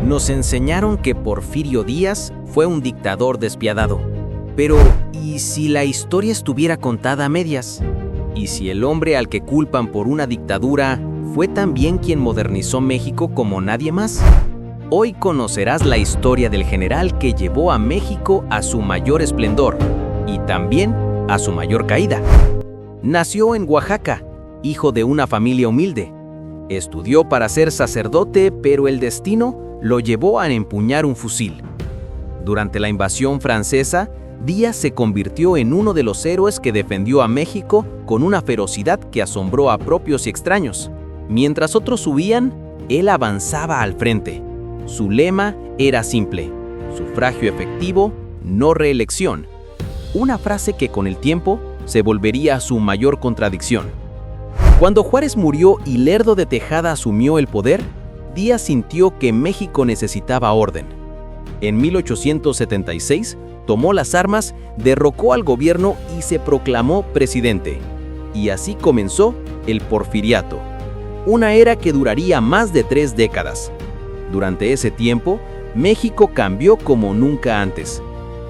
Nos enseñaron que Porfirio Díaz fue un dictador despiadado. Pero, ¿y si la historia estuviera contada a medias? ¿Y si el hombre al que culpan por una dictadura fue también quien modernizó México como nadie más? Hoy conocerás la historia del general que llevó a México a su mayor esplendor y también a su mayor caída. Nació en Oaxaca, hijo de una familia humilde. Estudió para ser sacerdote, pero el destino lo llevó a empuñar un fusil. Durante la invasión francesa, Díaz se convirtió en uno de los héroes que defendió a México con una ferocidad que asombró a propios y extraños. Mientras otros huían, él avanzaba al frente. Su lema era simple: sufragio efectivo, no reelección. Una frase que con el tiempo se volvería su mayor contradicción. Cuando Juárez murió y Lerdo de Tejada asumió el poder, Díaz sintió que México necesitaba orden. En 1876 tomó las armas, derrocó al gobierno y se proclamó presidente. Y así comenzó el Porfiriato, una era que duraría más de 3 décadas. Durante ese tiempo, México cambió como nunca antes.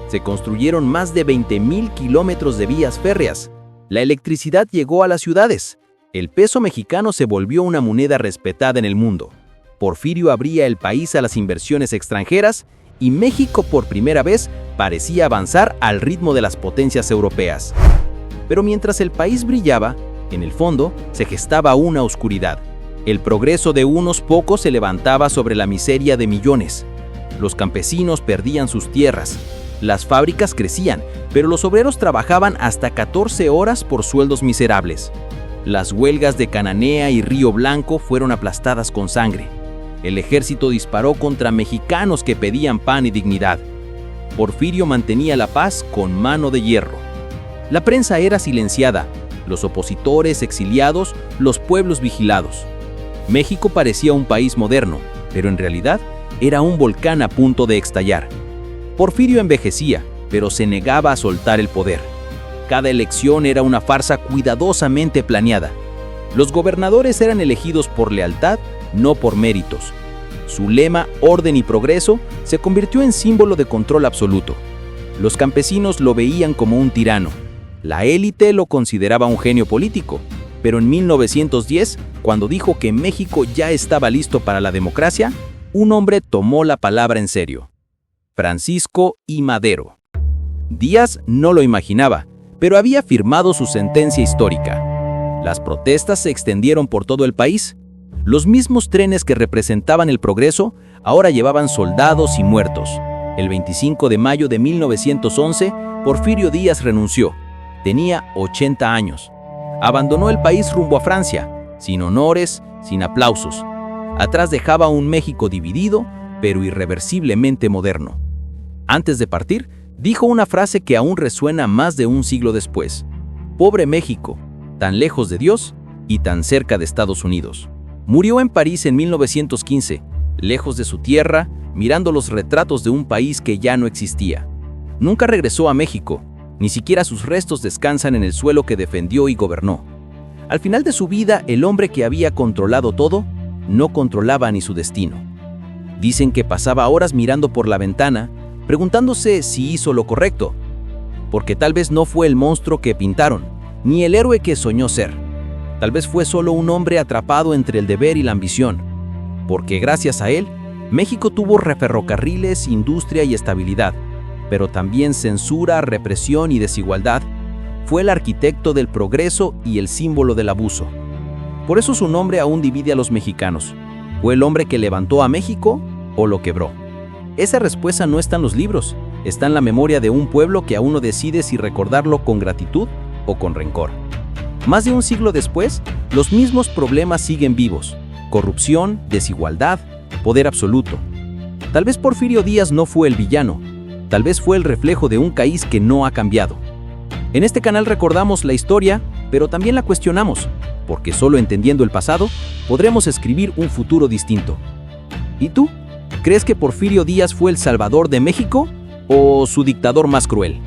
Se construyeron más de 20,000 kilómetros de vías férreas. La electricidad llegó a las ciudades. El peso mexicano se volvió una moneda respetada en el mundo. Porfirio abría el país a las inversiones extranjeras y México por primera vez parecía avanzar al ritmo de las potencias europeas. Pero mientras el país brillaba, en el fondo se gestaba una oscuridad. El progreso de unos pocos se levantaba sobre la miseria de millones. Los campesinos perdían sus tierras. Las fábricas crecían, pero los obreros trabajaban hasta 14 horas por sueldos miserables. Las huelgas de Cananea y Río Blanco fueron aplastadas con sangre. El ejército disparó contra mexicanos que pedían pan y dignidad. Porfirio mantenía la paz con mano de hierro. La prensa era silenciada, los opositores exiliados, los pueblos vigilados. México parecía un país moderno, pero en realidad era un volcán a punto de estallar. Porfirio envejecía, pero se negaba a soltar el poder. Cada elección era una farsa cuidadosamente planeada. Los gobernadores eran elegidos por lealtad, no por méritos. Su lema, orden y progreso, se convirtió en símbolo de control absoluto. Los campesinos lo veían como un tirano. La élite lo consideraba un genio político. Pero en 1910, cuando dijo que México ya estaba listo para la democracia, un hombre tomó la palabra en serio: Francisco I. Madero. Díaz no lo imaginaba, pero había firmado su sentencia histórica. Las protestas se extendieron por todo el país. Los mismos trenes que representaban el progreso ahora llevaban soldados y muertos. El 25 de mayo de 1911, Porfirio Díaz renunció. Tenía 80 años. Abandonó el país rumbo a Francia, sin honores, sin aplausos. Atrás dejaba un México dividido, pero irreversiblemente moderno. Antes de partir, dijo una frase que aún resuena más de un siglo después: «Pobre México, tan lejos de Dios y tan cerca de Estados Unidos». Murió en París en 1915, lejos de su tierra, mirando los retratos de un país que ya no existía. Nunca regresó a México, ni siquiera sus restos descansan en el suelo que defendió y gobernó. Al final de su vida, el hombre que había controlado todo, no controlaba ni su destino. Dicen que pasaba horas mirando por la ventana, preguntándose si hizo lo correcto, porque tal vez no fue el monstruo que pintaron, ni el héroe que soñó ser. Tal vez fue solo un hombre atrapado entre el deber y la ambición, porque gracias a él, México tuvo ferrocarriles, industria y estabilidad, pero también censura, represión y desigualdad. Fue el arquitecto del progreso y el símbolo del abuso. Por eso su nombre aún divide a los mexicanos. ¿Fue el hombre que levantó a México o lo quebró? Esa respuesta no está en los libros, está en la memoria de un pueblo que aún no decide si recordarlo con gratitud o con rencor. Más de un siglo después, los mismos problemas siguen vivos: corrupción, desigualdad, poder absoluto. Tal vez Porfirio Díaz no fue el villano, tal vez fue el reflejo de un país que no ha cambiado. En este canal recordamos la historia, pero también la cuestionamos, porque solo entendiendo el pasado podremos escribir un futuro distinto. ¿Y tú? ¿Crees que Porfirio Díaz fue el salvador de México o su dictador más cruel?